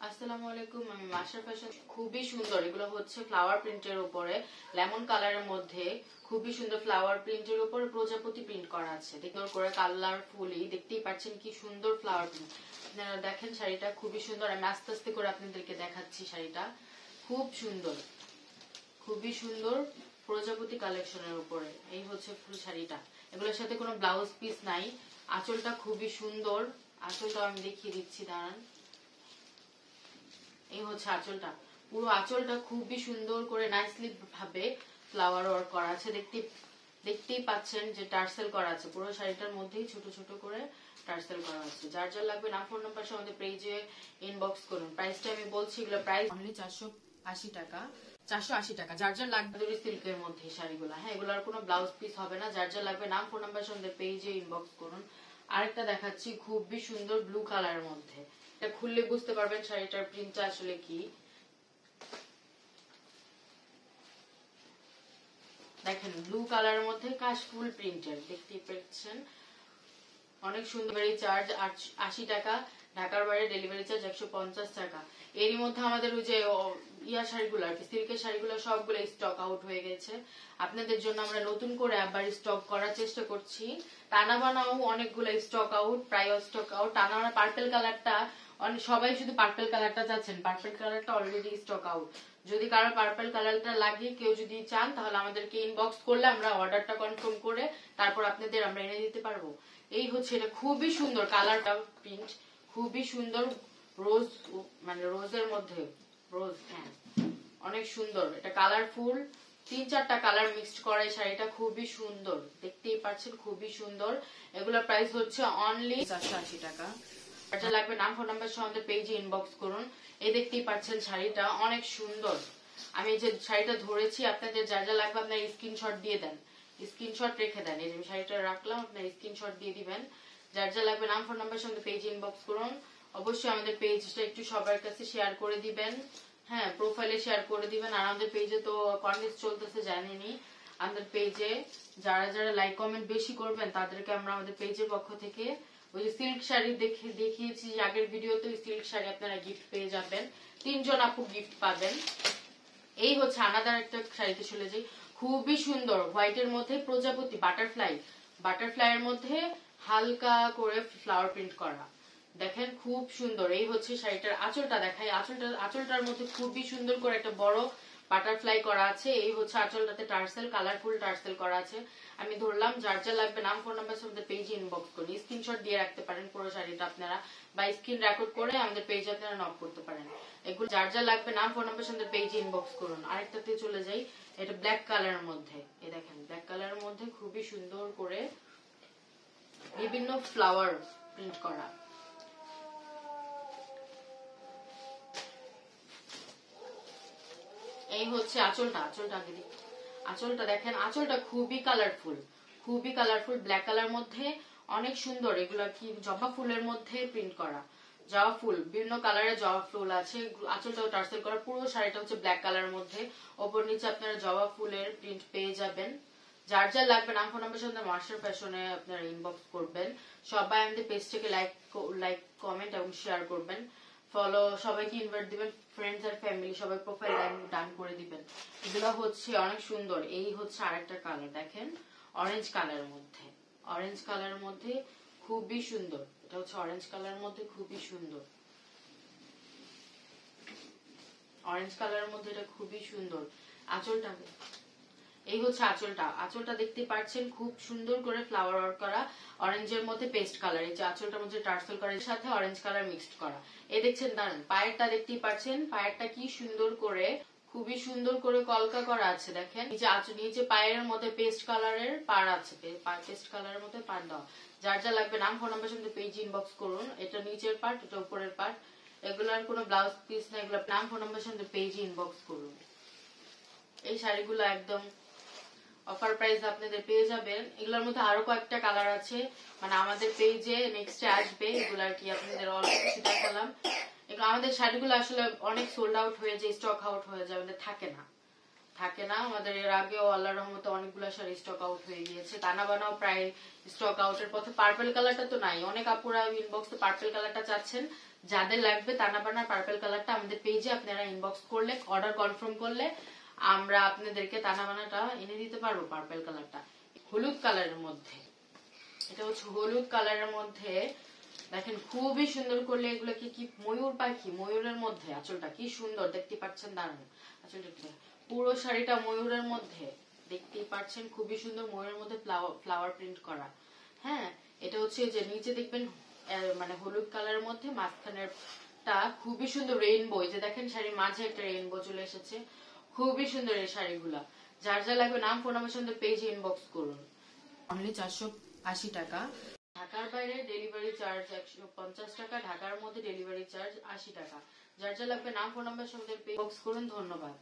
আসসালামু আলাইকুম, আমি মাশরাফি ফ্যাশন। খুবই সুন্দর, এগুলো হচ্ছে ফ্লাওয়ার প্রিন্টের উপরে লেমন কালারের মধ্যে খুবই সুন্দর ফ্লাওয়ার প্রিন্টের উপরে প্রজাপতি প্রিন্ট করা আছে। দেখুন করে কালারফুলি দেখতেই পাচ্ছেন কি সুন্দর ফ্লাওয়ার প্রিন্ট। আপনারা দেখেন শাড়িটা খুবই সুন্দর। আমি আস্তে আস্তে করে আপনাদেরকে দেখাচ্ছি। শাড়িটা খুব সুন্দর, খুবই সুন্দর প্রজাপতি কালেকশনের উপরে। এই হচ্ছে ফুল শাড়িটা। এগুলোর সাথে কোনো ব্লাউজ পিস নাই। আঁচলটা খুবই সুন্দর, আঁচলটা আমি দেখিয়ে দিচ্ছি, দাঁড়ান। এই হচ্ছে আঁচলটা, পুরো আঁচলটা খুবই সুন্দর করে নাইসলি ভাবে ফ্লাওয়ার ওয়ার্ক করা আছে। দেখতেই পাচ্ছেন যে টার্সেল করা আছে পুরো শাড়িটার মধ্যেই, ছোট ছোট করে টার্সেল করা আছে। যার যার লাগবে নাম ফোন নাম্বার সহ আমাদের পেজে ইনবক্স করুন। প্রাইসটা আমি বলছি, এগুলো প্রাইস অনলি 480 টাকা। 480 টাকা। যার যার লাগবে সিল্কের মধ্যে শাড়িগুলো, হ্যাঁ, এগুলোর কোনো ব্লাউজ পিস হবে না। যার যার লাগবে নাম ফোন নাম্বার সহ আমাদের পেজে ইনবক্স করুন। আরেকটা দেখাচ্ছি খুবই সুন্দর ব্লু কালারের মধ্যে। এটা খুললে বুঝতে পারবেন শাড়িটার প্রিন্টটা আসলে কি। দেখেন ব্লু কালারের মধ্যে কাশফুল প্রিন্টের, দেখতেই পাচ্ছেন অনেক সুন্দর। চার্জ 80 টাকা, ঢাকার বাইরে ডেলিভারি চার্জ 150 টাকা। এরই মধ্যে আমাদের ওই যে ইয়া শাড়িগুলো আর কি, সিল্কের শাড়িগুলো সবগুলো স্টক আউট হয়ে গেছে। আপনাদের জন্য আমরা নতুন করে আবার স্টক করার চেষ্টা করছি। টানা বানাও অনেকগুলো স্টক আউট, প্রায় স্টক আউট। টানা বানা পার্পল কালারটা সবাই শুধু পার্পল কালারটা চাচ্ছেন, পার্পল কালারটা অলরেডি স্টক আউট। যদি কারো পার্পল কালারটা লাগে, কেউ যদি চান, তাহলে আমাদেরকে ইনবক্স করলে আমরা অর্ডারটা কনফার্ম করে তারপর আপনাদের আমরা এনে দিতে পারবো। এই হচ্ছে, এটা খুবই সুন্দর কালারটা, প্রিন্ট খুবই সুন্দর। রোজ, মানে রোজের মধ্যে রোজ, হ্যাঁ, অনেক সুন্দর। এটা কালারফুল, 3-4টা কালার মিক্সড করা এই শাড়িটা খুবই সুন্দর, দেখতেই পাচ্ছেন খুবই সুন্দর। এগুলোর প্রাইস হচ্ছে অনলি 480 টাকা। এটা লাগবে নাম ফোন নাম্বার সহ আমাদের পেজে ইনবক্স করুন। এই দেখতেই পাচ্ছেন শাড়িটা অনেক সুন্দর। আমি যে শাড়িটা ধরেছি, আপনাদের যা যা লাগবে আপনার স্ক্রিনশট দিয়ে দেন, স্ক্রিনশট রেখে দেন। এই যে শাড়িটা রাখলাম, আপনার স্ক্রিনশট দিয়ে দিবেন। যার যা লাগবে নাম ফোন নাম্বার সঙ্গে পেজ ইনবক্স করুন। অবশ্যই আমাদের পেজটা একটু সবার কাছে শেয়ার করে দিবেন, হ্যাঁ, প্রোফাইলে শেয়ার করে দিবেন। আর আমাদের পেজে তো কন্টেস্ট চলতেছে, জানেনই। আমাদের পেজে যারা যারা লাইক কমেন্ট বেশি করবেন তাদেরকে আমরা আমাদের পেজের পক্ষ থেকে ওই যে সিল্ক শাড়ি দেখিয়েছি আগের ভিডিওতে, সিল্ক শাড়ি আপনারা গিফট পেয়ে যাবেন। 3 জন আপু গিফট পাবেন। এই হচ্ছে আনাদার একটা শাড়িতে চলে যাই, খুবই সুন্দর হোয়াইটের মধ্যে প্রজাপতি বাটারফ্লাই এর মধ্যে হালকা করে ফ্লাওয়ার প্রিন্ট করা, দেখেন খুব সুন্দর। এই হচ্ছে শাড়িটার আঁচলটা দেখাই। আঁচলটার মধ্যে খুবই সুন্দর করে একটা বড় বাটারফ্লাই করা আছে। এই হচ্ছে আঁচলটাতে টার্সেল, কালারফুল টার্সেল করা আছে। আমি ধরলাম। যার যা লাগবে নাম ফোন নাম্বার আমাদের পেজে ইনবক্স করি, স্ক্রিনশট দিয়ে রাখতে পারেন পুরো শাড়িটা আপনারা, বা স্ক্রিন রেকর্ড করে আমাদের পেজে আপনারা নক করতে পারেন। এগুলো যার যা লাগবে নাম ফোন নাম্বার আমাদের পেজে ইনবক্স করুন। আরেকটাতে চলে যাই, এটা ব্ল্যাক কালারের মধ্যে। এই দেখেন ব্ল্যাক কালারের মধ্যে খুবই সুন্দর করে বিভিন্ন ফ্লাওয়ার প্রিন্ট করা। এই হচ্ছে আঁচলটা দেখেন, আঁচলটা খুবই কালারফুল ব্ল্যাক কালার মধ্যে অনেক সুন্দর। এগুলো কি জবা ফুলের মধ্যে প্রিন্ট করা, জবা ফুল, বিভিন্ন কালারের জবা ফুল আছে। আঁচলটাও টার্সেল করা। পুরো শাড়িটা হচ্ছে ব্ল্যাক কালারের মধ্যে, ওপর নিচে আপনারা জবা ফুলের প্রিন্ট পেয়ে যাবেন। যার যার লাগবে নাম ফোন নাম্বার সাথে মাস্টার ফ্যাশনে আপনারা ইনবক্স করবেন। সবাই আমাদের পেজটাকে লাইক কমেন্ট এবং শেয়ার করবেন। ফলো, সবাইকে ইনভাইট দিবেন, ফ্রেন্ডস আর ফ্যামিলি সবাই প্রোফাইল ডান করে দিবেন। এগুলো হচ্ছে অনেক সুন্দর। এই হচ্ছে আরেকটা কালার, দেখেন অরেঞ্জ কালারের মধ্যে খুবই সুন্দর। এটা হচ্ছে অরেঞ্জ কালারের মধ্যে খুবই সুন্দর, অরেঞ্জ কালারের মধ্যে এটা খুবই সুন্দর। আঁচলটা, এই হচ্ছে আঁচলটা দেখতে পাচ্ছেন খুব সুন্দর করে ফ্লাওয়ার ওয়ার্ক করা, অরেঞ্জের মধ্যে পেস্ট কালার। এই যে আঁচলটার মধ্যে টার্সেল করা, এর সাথে অরেঞ্জ কালার মিক্সড করা। এই দেখছেন, দাঁড়ান, পায়েরটা দেখতেই পাচ্ছেন, পায়েরটা কি সুন্দর করে, খুবই সুন্দর করে কলকা করা আছে। দেখেন নিচে পায়ের মধ্যে পেস্ট কালারের পাড় আছে, পেস্ট কালারের মধ্যে পাড় দেওয়া। যার যা লাগবে নাম ফোন নাম্বার সঙ্গে পেজ ইনবক্স করুন। এটা নিচের পার্ট, এটা উপরের পার্ট। এগুলার কোনো ব্লাউজ পিস না, এগুলো নাম ফোন নাম্বার সঙ্গে পেজ ইনবক্স করুন। এই শাড়িগুলো একদম অফার প্রাইস আপনাদের পেয়ে যাবেন। এগুলোর মধ্যে আরো কয়েকটা কালার আছে, মানে আমাদের পেজে নেক্সটে আসবে। এগুলো আর কি আপনাদের অল্প কিছু দেখালাম। এগুলো আমাদের শাড়িগুলো আসলে অনেক সোল্ড আউট হয়ে যায়, স্টক আউট হয়ে যায়, আমাদের থাকে না। আমাদের এর আগেও আল্লাহর রহমতে অনেকগুলো শাড়ি স্টক আউট হয়ে গিয়েছে। টানা বানাও প্রায় স্টক আউটের পথে। পার্পল কালারটা তো নাই, অনেক আপুরা ইনবক্সে পার্পল কালারটা চাচ্ছেন, যাদের লাগবে তানাবানা পার্পল কালারটা আমাদের পেজে আপনারা ইনবক্স করলে, অর্ডার কনফার্ম করলে আমরা আপনাদেরকে তানাবানাটা এনে দিতে পারবো। পার্পল কালারটা হলুদ কালারের মধ্যে, এটা হচ্ছে হলুদ কালারের মধ্যে। দেখেন খুবই সুন্দর করলে এগুলোকে কি ময়ূর পাখি, ময়ূরের মধ্যে আঁচলটা কি সুন্দর দেখতে পাচ্ছেন। দাঁড়ান আঁচলটা, পুরো শাড়িটা ময়ূরের মধ্যে দেখতেই পাচ্ছেন, খুবই সুন্দর ময়ূরের মধ্যে ফ্লাওয়ার প্রিন্ট করা। হ্যাঁ, এটা হচ্ছে যে নিচে দেখবেন মানে হলুদ কালারের মধ্যে মাঝখানেরটা খুবই সুন্দর রেইনবো। যে দেখেন শাড়ির মাঝে একটা রেইনবো চলে এসেছে, খুবই সুন্দর এই শাড়িগুলা। যার যা লাগবে নাম ফোন নাম্বার সঙ্গে পেজে ইনবক্স করুন। অনলি 480 টাকা। ঢাকার বাইরে ডেলিভারি চার্জ 150 টাকা, ঢাকার মধ্যে ডেলিভারি চার্জ 80 টাকা। যার যা লাগবে নাম ফোন নাম্বার সঙ্গে ইনবক্স করুন। ধন্যবাদ।